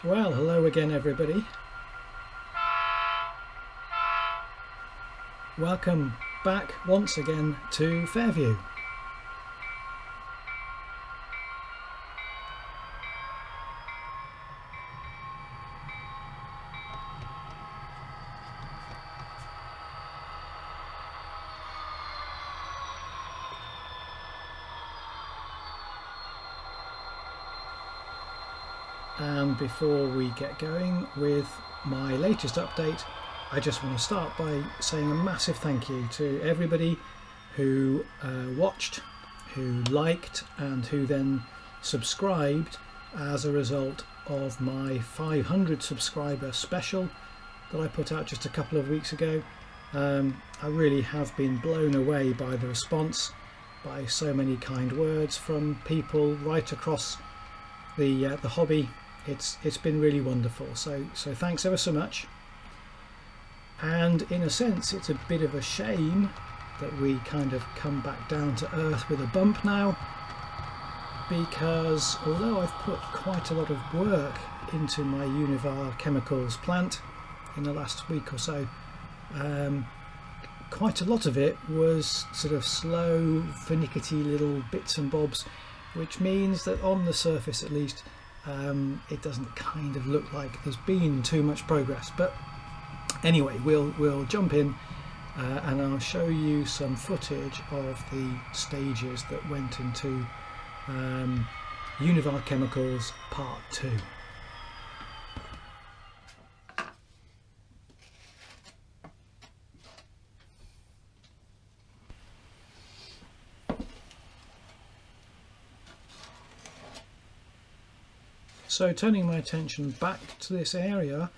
Well, hello again everybody. Welcome back once again to Fairview. And before we get going with my latest update, I just want to start by saying a massive thank you to everybody who watched, who liked, and who then subscribed as a result of my 500 subscriber special that I put out just a couple of weeks ago. I really have been blown away by the response, by so many kind words from people right across the hobby. It's been really wonderful, so thanks ever so much. And in a sense it's a bit of a shame that we kind of come back down to earth with a bump now, because although I've put quite a lot of work into my Univar Chemicals plant in the last week or so, quite a lot of it was sort of slow, finicky little bits and bobs, which means that on the surface at least it doesn't kind of look like there's been too much progress. But anyway, we'll jump in and I'll show you some footage of the stages that went into Univar Chemicals Part 2. So turning my attention back to this area,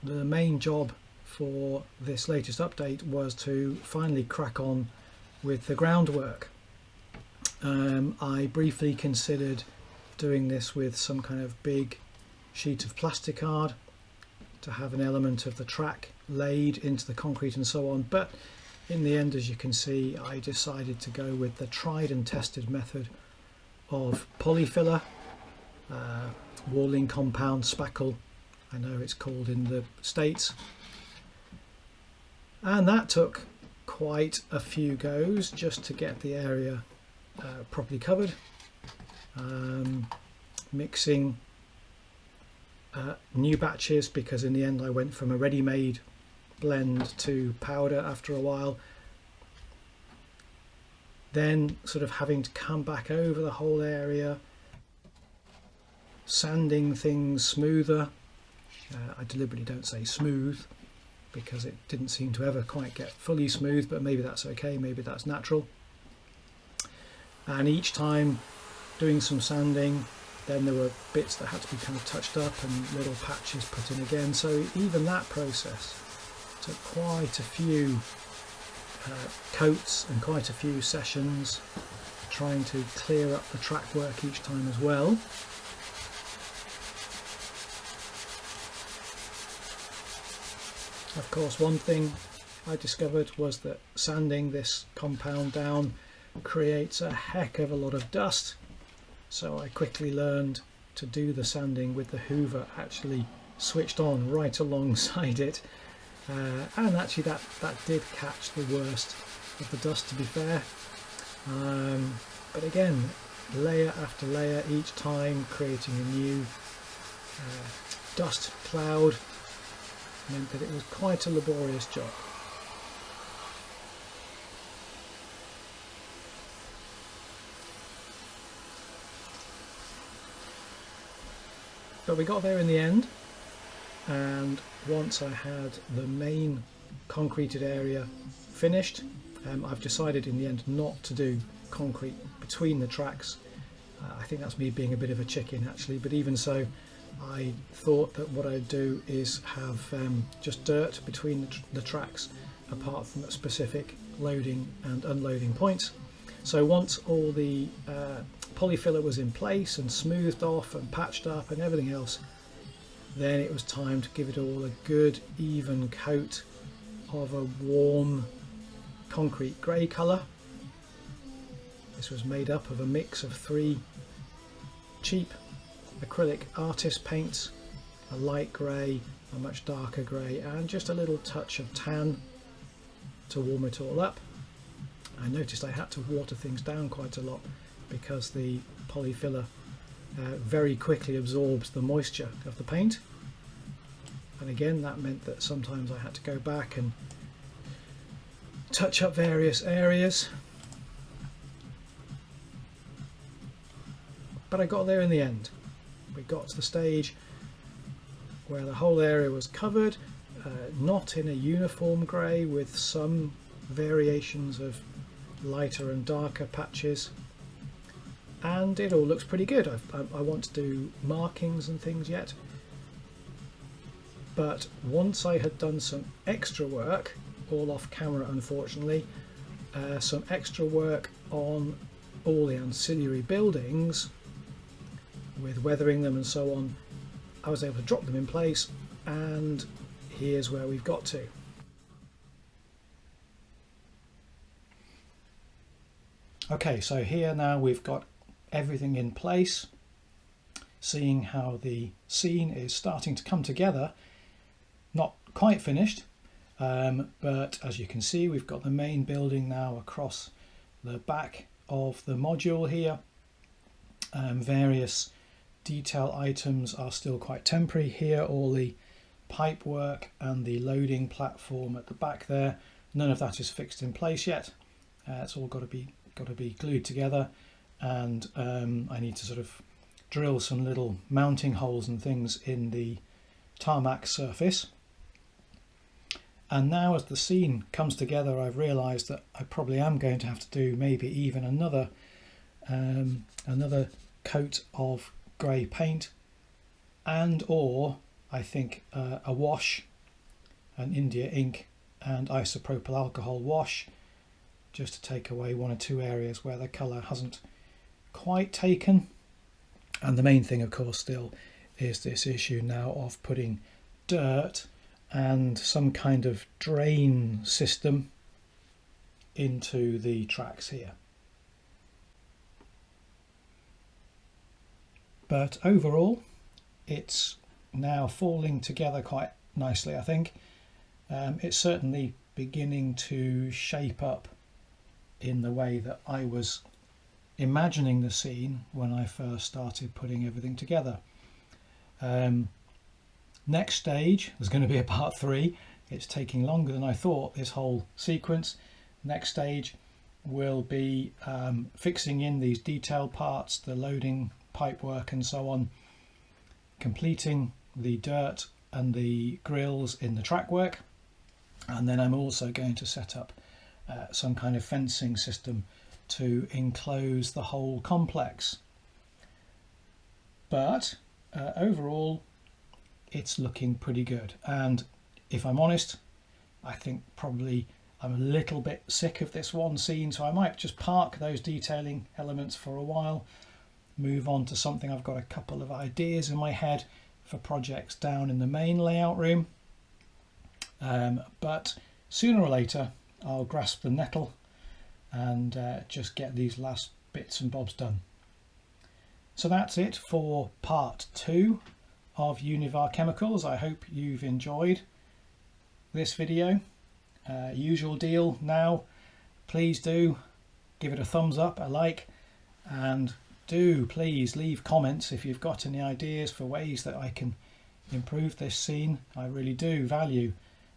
the main job for this latest update was to finally crack on with the groundwork. I briefly considered doing this with some kind of big sheet of plastic card to have an element of the track laid into the concrete and so on, but in the end, as you can see, I decided to go with the tried and tested method of polyfiller, walling compound spackle, I know it's called in the States, and that took quite a few goes just to get the area properly covered, mixing new batches, because in the end I went from a ready-made blend to powder after a while, then sort of having to come back over the whole area, sanding things smoother. I deliberately don't say smooth because it didn't seem to ever quite get fully smooth, but maybe that's okay, maybe that's natural. And each time doing some sanding, then there were bits that had to be kind of touched up and little patches put in again, so even that process took quite a few coats and quite a few sessions, trying to clear up the track work each time as well. Of course, one thing I discovered was that sanding this compound down creates a heck of a lot of dust, so I quickly learned to do the sanding with the hoover actually switched on right alongside it, and actually that did catch the worst of the dust, to be fair, but again, layer after layer each time, creating a new dust cloud, meant that it was quite a laborious job. But we got there in the end, and once I had the main concreted area finished, I've decided in the end not to do concrete between the tracks. I think that's me being a bit of a chicken actually, but even so, I thought that what I'd do is have just dirt between the tracks apart from the specific loading and unloading points. So once all the polyfiller was in place and smoothed off and patched up and everything else, then it was time to give it all a good even coat of a warm concrete grey colour. This was made up of a mix of 3 cheap acrylic artist paints a light grey, a much darker grey, and just a little touch of tan to warm it all up. I noticed I had to water things down quite a lot because the polyfiller very quickly absorbs the moisture of the paint, and again that meant that sometimes I had to go back and touch up various areas, but I got there in the end. We got to the stage where the whole area was covered, not in a uniform grey, with some variations of lighter and darker patches, and it all looks pretty good. I want to do markings and things yet, but once I had done some extra work, all off camera unfortunately, some extra work on all the ancillary buildings with weathering them and so on, I was able to drop them in place, and here's where we've got to. Okay, so here now we've got everything in place, seeing how the scene is starting to come together. Not quite finished, but as you can see, we've got the main building now across the back of the module here. Various detail items are still quite temporary here, all the pipe work and the loading platform at the back there, none of that is fixed in place yet. It's all got to be glued together, and I need to sort of drill some little mounting holes and things in the tarmac surface. And now as the scene comes together, I've realised that I probably am going to have to do maybe even another coat of grey paint, and or I think a wash, an India ink and isopropyl alcohol wash, just to take away one or two areas where the colour hasn't quite taken. And the main thing of course still is this issue now of putting dirt and some kind of drain system into the tracks here. But overall it's now falling together quite nicely, I think. It's certainly beginning to shape up in the way that I was imagining the scene when I first started putting everything together. Next stage, there's going to be a part 3. It's taking longer than I thought, this whole sequence. Next stage will be fixing in these detailed parts, the loading pipe work and so on, completing the dirt and the grills in the track work, and then I'm also going to set up some kind of fencing system to enclose the whole complex. But overall it's looking pretty good, and if I'm honest, I think probably I'm a little bit sick of this one scene, so I might just park those detailing elements for a while, move on to something. I've got a couple of ideas in my head for projects down in the main layout room, but sooner or later I'll grasp the nettle and just get these last bits and bobs done. So that's it for part 2 of Univar Chemicals. I hope you've enjoyed this video. Usual deal now, please do give it a thumbs up, a like, and do please leave comments if you've got any ideas for ways that I can improve this scene. I really do value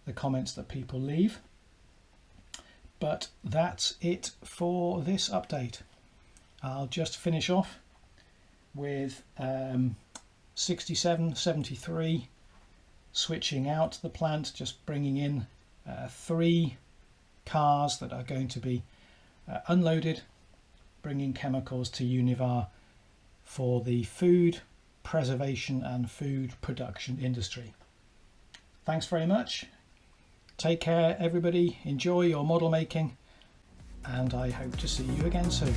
the comments that people leave. But that's it for this update. I'll just finish off with 67, 73, switching out the plant, just bringing in 3 cars that are going to be unloaded, bringing chemicals to Univar for the food preservation and food production industry. Thanks very much. Take care everybody, enjoy your model making, and I hope to see you again soon.